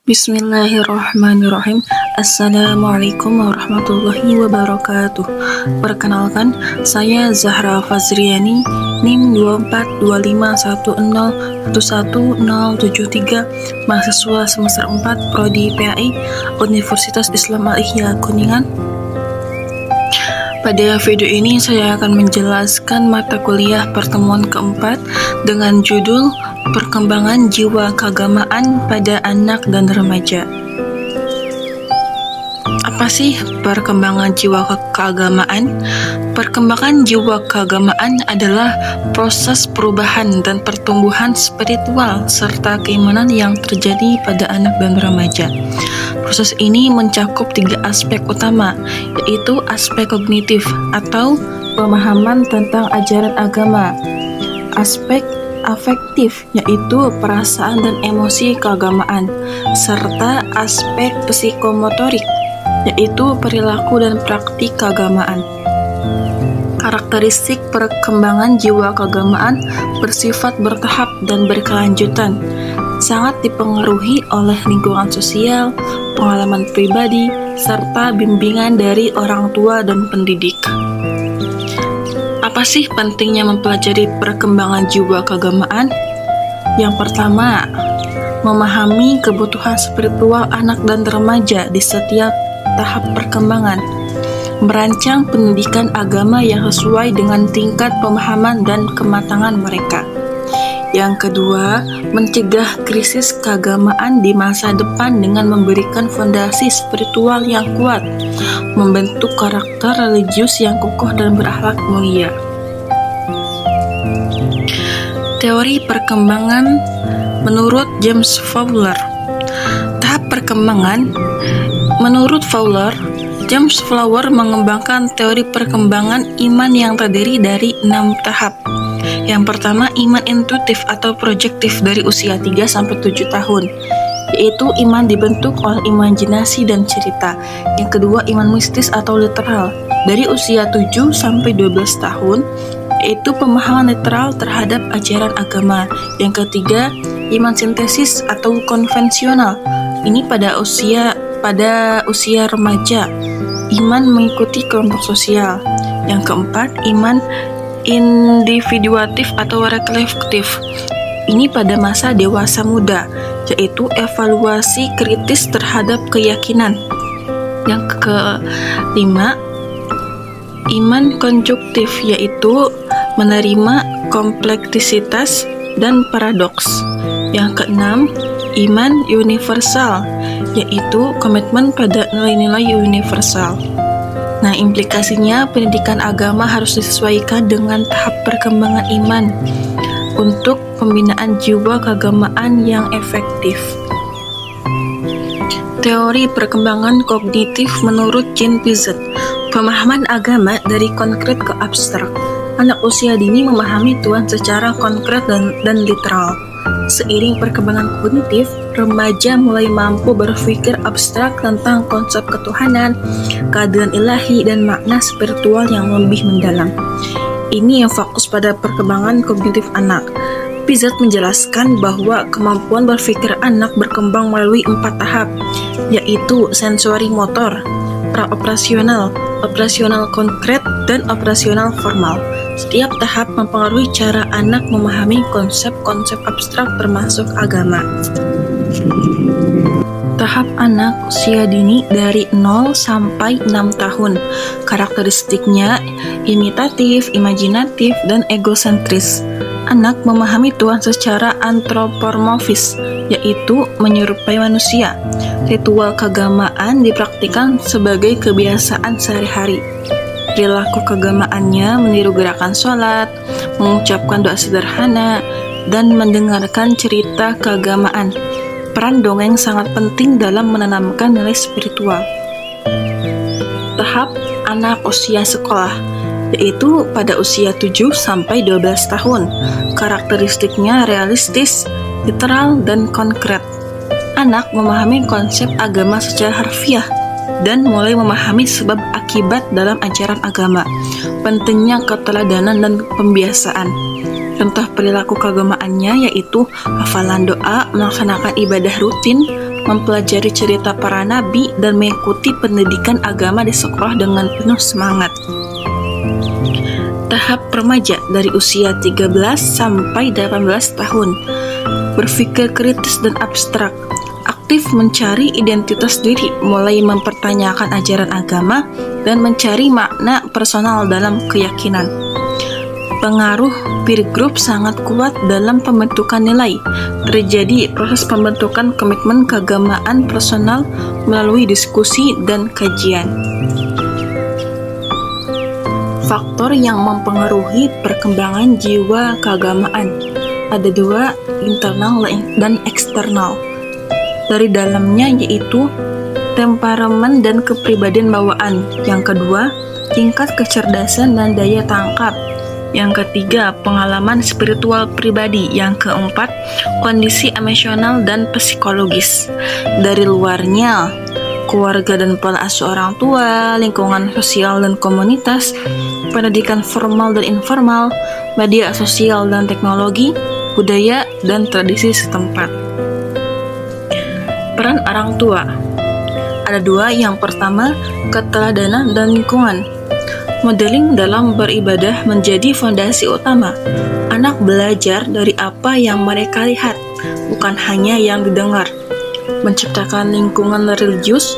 Bismillahirrahmanirrahim. Assalamualaikum warahmatullahi wabarakatuh. Perkenalkan, saya Zahra Fazriani, NIM 24251011073, mahasiswa semester 4 Prodi PAI, Universitas Islam Al-Ihya Kuningan. Pada video ini saya akan menjelaskan mata kuliah pertemuan keempat dengan judul Perkembangan Jiwa Keagamaan pada Anak dan Remaja. Apa sih perkembangan jiwa keagamaan? Perkembangan jiwa keagamaan adalah proses perubahan dan pertumbuhan spiritual serta keimanan yang terjadi pada anak dan remaja. Proses ini mencakup 3 aspek utama, yaitu aspek kognitif atau pemahaman tentang ajaran agama, aspek afektif, yaitu perasaan dan emosi keagamaan, serta aspek psikomotorik, yaitu perilaku dan praktik keagamaan. Karakteristik perkembangan jiwa keagamaan bersifat bertahap dan berkelanjutan, sangat dipengaruhi oleh lingkungan sosial, pengalaman pribadi, serta bimbingan dari orang tua dan pendidik. Apa sih pentingnya mempelajari perkembangan jiwa keagamaan? Yang pertama, memahami kebutuhan spiritual anak dan remaja di setiap tahap perkembangan, merancang pendidikan agama yang sesuai dengan tingkat pemahaman dan kematangan mereka. Yang kedua, mencegah krisis keagamaan di masa depan dengan memberikan fondasi spiritual yang kuat, membentuk karakter religius yang kokoh dan berakhlak mulia. Teori perkembangan menurut James Fowler. Tahap perkembangan menurut Fowler, James Fowler mengembangkan teori perkembangan iman yang terdiri dari 6 tahap. Yang pertama, iman intuitif atau projektif dari usia 3-7 tahun, yaitu iman dibentuk oleh imajinasi dan cerita. Yang kedua, iman mistis atau literal dari usia 7-12 tahun, yaitu pemahaman literal terhadap ajaran agama. Yang ketiga, iman sintesis atau konvensional. Ini pada usia remaja, iman mengikuti kelompok sosial. Yang keempat, iman individuatif atau reflektif. Ini pada masa dewasa muda, yaitu evaluasi kritis terhadap keyakinan. Yang kelima, iman konjuktif, yaitu menerima kompleksitas dan paradoks. Yang keenam, iman universal, yaitu komitmen pada nilai-nilai universal. Nah, implikasinya pendidikan agama harus disesuaikan dengan tahap perkembangan iman untuk pembinaan jiwa keagamaan yang efektif. Teori perkembangan kognitif menurut Jean Piaget. Pemahaman agama dari konkret ke abstrak. Anak usia dini memahami Tuhan secara konkret dan literal. Seiring perkembangan kognitif, remaja mulai mampu berpikir abstrak tentang konsep ketuhanan, keadilan ilahi, dan makna spiritual yang lebih mendalam. Ini yang fokus pada perkembangan kognitif anak. Piaget menjelaskan bahwa kemampuan berpikir anak berkembang melalui 4 tahap, yaitu sensori motor, praoperasional, operasional konkret, dan operasional formal. Setiap tahap mempengaruhi cara anak memahami konsep-konsep abstrak termasuk agama. Tahap anak usia dini dari 0-6 tahun. Karakteristiknya imitatif, imajinatif, dan egosentris. Anak memahami Tuhan secara antropomorfis, yaitu menyerupai manusia. Ritual keagamaan dipraktikkan sebagai kebiasaan sehari-hari. Perilaku keagamaannya meniru gerakan sholat, mengucapkan doa sederhana, dan mendengarkan cerita keagamaan. Peran dongeng sangat penting dalam menanamkan nilai spiritual. Tahap anak usia sekolah, yaitu pada usia 7-12 tahun. Karakteristiknya realistis, literal, dan konkret. Anak memahami konsep agama secara harfiah dan mulai memahami sebab akibat dalam ajaran agama. Pentingnya keteladanan dan pembiasaan. contoh perilaku keagamaannya yaitu hafalan doa, melaksanakan ibadah rutin, mempelajari cerita para nabi, dan mengikuti pendidikan agama di sekolah dengan penuh semangat. Tahap remaja dari usia 13 sampai 18 tahun. Berpikir kritis dan abstrak, aktif mencari identitas diri, mulai mempertanyakan ajaran agama dan mencari makna personal dalam keyakinan. Pengaruh peer group sangat kuat dalam pembentukan nilai. Terjadi proses pembentukan komitmen keagamaan personal melalui diskusi dan kajian. Faktor yang mempengaruhi perkembangan jiwa keagamaan ada dua, internal dan eksternal. Dari dalamnya yaitu temperamen dan kepribadian bawaan. Yang kedua, tingkat kecerdasan dan daya tangkap. Yang ketiga, pengalaman spiritual pribadi. Yang keempat, kondisi emosional dan psikologis. Dari luarnya, keluarga dan pola asuh orang tua, lingkungan sosial dan komunitas, pendidikan formal dan informal, media sosial dan teknologi, budaya dan tradisi setempat. Peran orang tua ada dua. Yang pertama, keteladanan dan lingkungan. Modeling dalam beribadah menjadi fondasi utama. Anak belajar dari apa yang mereka lihat, bukan hanya yang didengar. Menciptakan lingkungan religius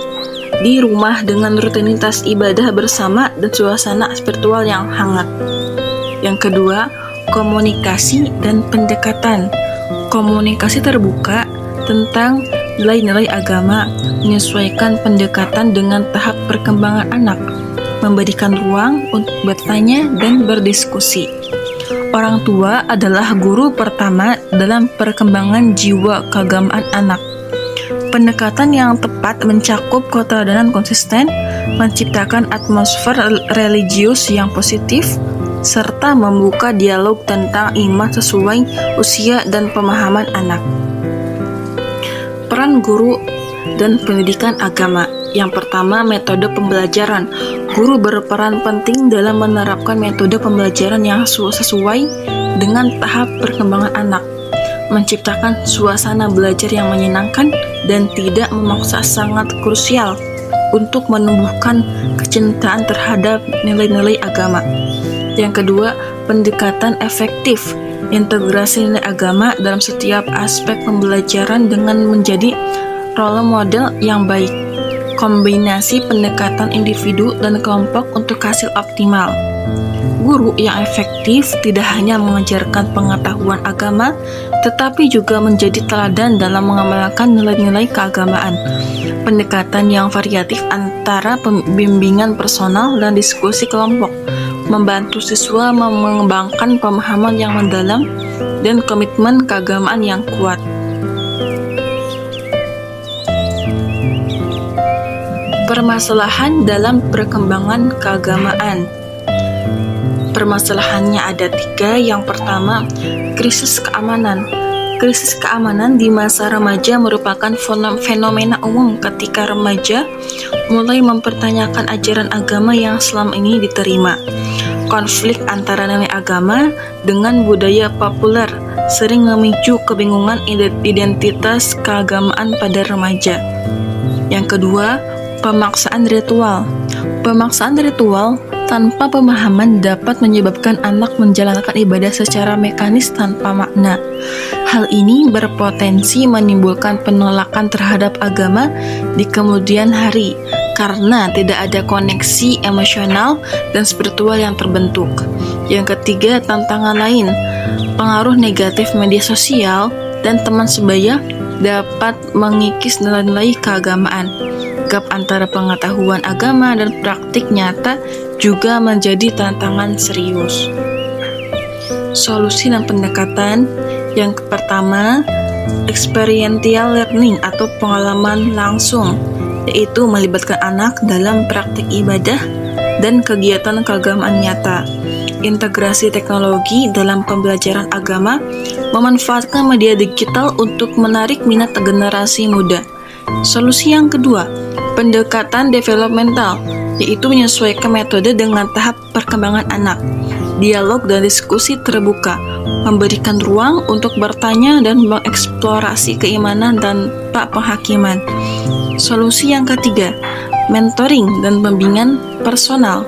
di rumah dengan rutinitas ibadah bersama dan suasana spiritual yang hangat. Yang kedua, komunikasi dan pendekatan. Komunikasi terbuka tentang nilai-nilai agama, menyesuaikan pendekatan dengan tahap perkembangan anak, memberikan ruang untuk bertanya dan berdiskusi. Orang tua adalah guru pertama dalam perkembangan jiwa keagamaan anak. Pendekatan yang tepat mencakup keteladanan konsisten, menciptakan atmosfer religius yang positif, serta membuka dialog tentang iman sesuai usia dan pemahaman anak. Peran guru dan pendidikan agama. Yang pertama, metode pembelajaran. Guru berperan penting dalam menerapkan metode pembelajaran yang sesuai dengan tahap perkembangan anak, menciptakan suasana belajar yang menyenangkan dan tidak memaksa, sangat krusial untuk menumbuhkan kecintaan terhadap nilai-nilai agama. Yang kedua, pendekatan efektif. Integrasi nilai agama dalam setiap aspek pembelajaran dengan menjadi role model yang baik. Kombinasi pendekatan individu dan kelompok untuk hasil optimal. Guru yang efektif tidak hanya mengajarkan pengetahuan agama, tetapi juga menjadi teladan dalam mengamalkan nilai-nilai keagamaan. Pendekatan yang variatif antara pembimbingan personal dan diskusi kelompok, membantu siswa mengembangkan pemahaman yang mendalam dan komitmen keagamaan yang kuat. Permasalahan dalam perkembangan keagamaan. Permasalahannya ada tiga. Yang pertama, krisis keamanan. Krisis keamanan di masa remaja merupakan fenomena umum ketika remaja mulai mempertanyakan ajaran agama yang selama ini diterima. Konflik antara nilai agama dengan budaya populer sering memicu kebingungan identitas keagamaan pada remaja. Yang kedua, pemaksaan ritual. Pemaksaan ritual tanpa pemahaman dapat menyebabkan anak menjalankan ibadah secara mekanis tanpa makna. Hal ini berpotensi menimbulkan penolakan terhadap agama di kemudian hari karena tidak ada koneksi emosional dan spiritual yang terbentuk. Yang ketiga, tantangan lain. Pengaruh negatif media sosial dan teman sebaya dapat mengikis nilai-nilai keagamaan. Gap antara pengetahuan agama dan praktik nyata juga menjadi tantangan serius. Solusi dan pendekatan. Yang pertama, experiential learning atau pengalaman langsung, yaitu melibatkan anak dalam praktik ibadah dan kegiatan keagamaan nyata. Integrasi teknologi dalam pembelajaran agama, memanfaatkan media digital untuk menarik minat generasi muda. Solusi yang kedua, pendekatan developmental, yaitu menyesuaikan metode dengan tahap perkembangan anak. dialog dan diskusi terbuka, memberikan ruang untuk bertanya dan mengeksplorasi keimanan dan penghakiman. Solusi yang ketiga, mentoring dan pembimbingan personal,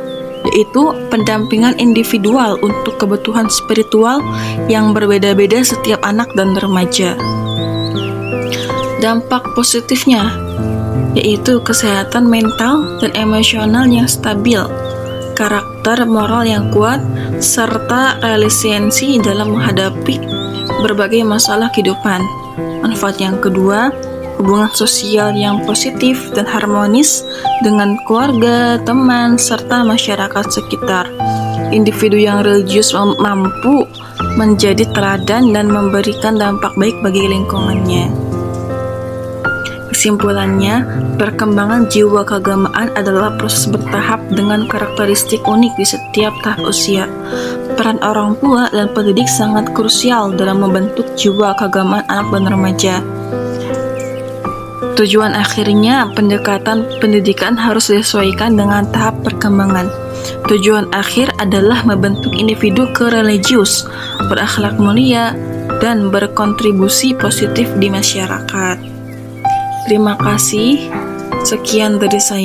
yaitu pendampingan individual untuk kebutuhan spiritual yang berbeda-beda setiap anak dan remaja. Dampak positifnya yaitu kesehatan mental dan emosional yang stabil, karakter moral yang kuat, serta resiliensi dalam menghadapi berbagai masalah kehidupan. Manfaat yang kedua, hubungan sosial yang positif dan harmonis dengan keluarga, teman, serta masyarakat sekitar. Individu yang religius mampu menjadi teladan dan memberikan dampak baik bagi lingkungannya. Kesimpulannya, perkembangan jiwa keagamaan adalah proses bertahap dengan karakteristik unik di setiap tahap usia. Peran orang tua dan pendidik sangat krusial dalam membentuk jiwa keagamaan anak dan remaja. Tujuan akhirnya, pendekatan pendidikan harus disesuaikan dengan tahap perkembangan. Tujuan akhir adalah membentuk individu religius, berakhlak mulia, dan berkontribusi positif di masyarakat. Terima kasih. Sekian dari saya.